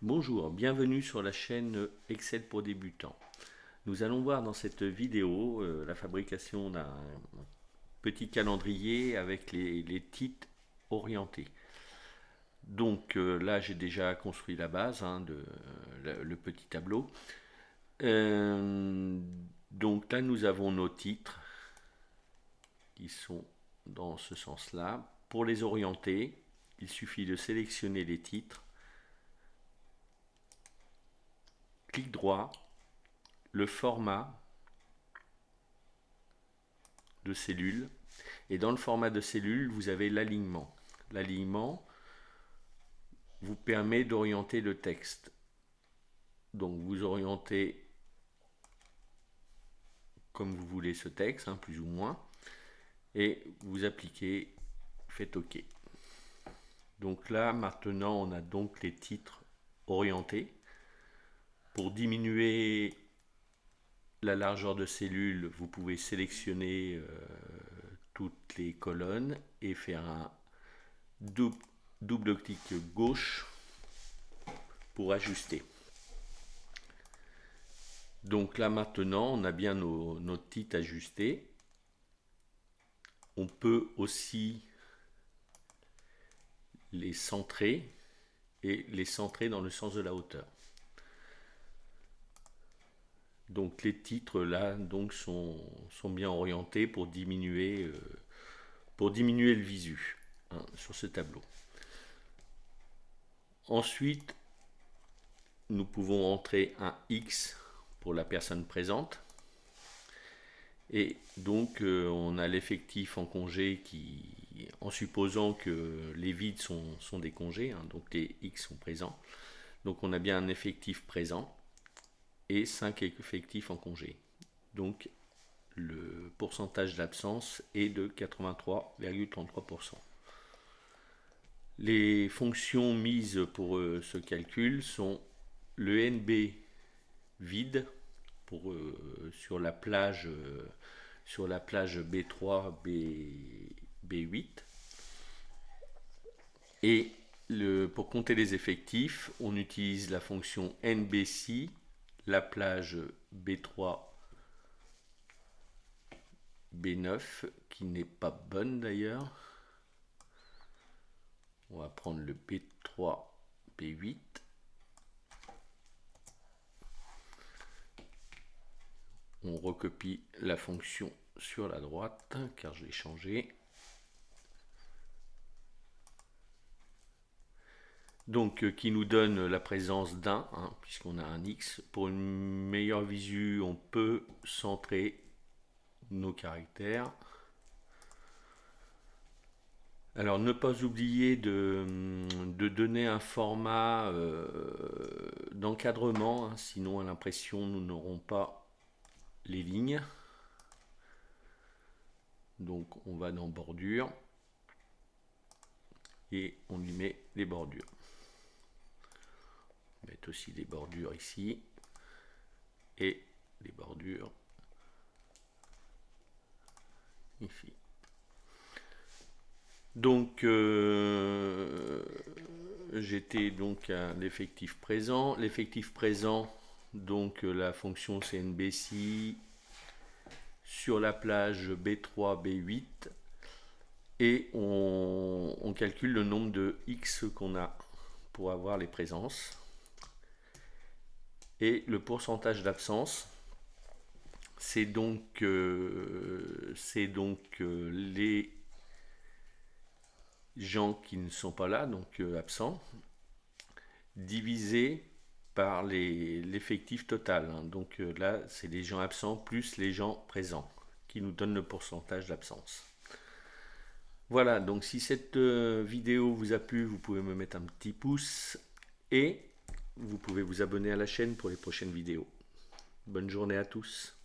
Bonjour, bienvenue sur la chaîne Excel pour débutants. Nous allons voir dans cette vidéo la fabrication d'un petit calendrier avec les titres orientés. Donc là j'ai déjà construit la base, le petit tableau. Donc là nous avons nos titres qui sont dans ce sens-là. Pour les orienter, il suffit de sélectionner les titres, clic droit, le format de cellule, et dans le format de cellule vous avez l'alignement. L'alignement vous permet d'orienter le texte, donc vous orientez comme vous voulez ce texte, plus ou moins, et vous appliquez, faites OK. Donc là maintenant on a donc les titres orientés. Pour diminuer la largeur de cellule, vous pouvez sélectionner toutes les colonnes et faire un double clic gauche pour ajuster. Donc là maintenant on a bien nos titres ajustés. On peut aussi les centrer et les centrer dans le sens de la hauteur. Donc les titres là donc sont bien orientés pour diminuer le visu sur ce tableau. Ensuite, nous pouvons entrer un X pour la personne présente. Et donc on a l'effectif en congé qui, en supposant que les vides sont des congés, donc les X sont présents. Donc on a bien un effectif présent et 5 effectifs en congé. Donc le pourcentage d'absence est de 83,33%. Les fonctions mises pour ce calcul sont le NB vide pour, sur la plage B3, B8. Et pour compter les effectifs, on utilise la fonction NBC, la plage B3, B9, qui n'est pas bonne d'ailleurs. On va prendre le B3, B8. On recopie la fonction sur la droite, car je l'ai changé. Donc qui nous donne la présence d'un, puisqu'on a un X. Pour une meilleure visu, on peut centrer nos caractères. Alors ne pas oublier de donner un format d'encadrement, sinon à l'impression nous n'aurons pas les lignes. Donc on va dans bordure et on lui met les bordures. On va mettre aussi des bordures ici et des bordures ici. Donc j'étais donc à l'effectif présent. L'effectif présent, donc la fonction CNBC sur la plage B3, B8, et on calcule le nombre de X qu'on a pour avoir les présences. Et le pourcentage d'absence, c'est donc les gens qui ne sont pas là, donc absents, divisé par l'effectif total. Donc là, c'est les gens absents plus les gens présents qui nous donnent le pourcentage d'absence. Voilà, donc si cette vidéo vous a plu, vous pouvez me mettre un petit pouce et vous pouvez vous abonner à la chaîne pour les prochaines vidéos. Bonne journée à tous.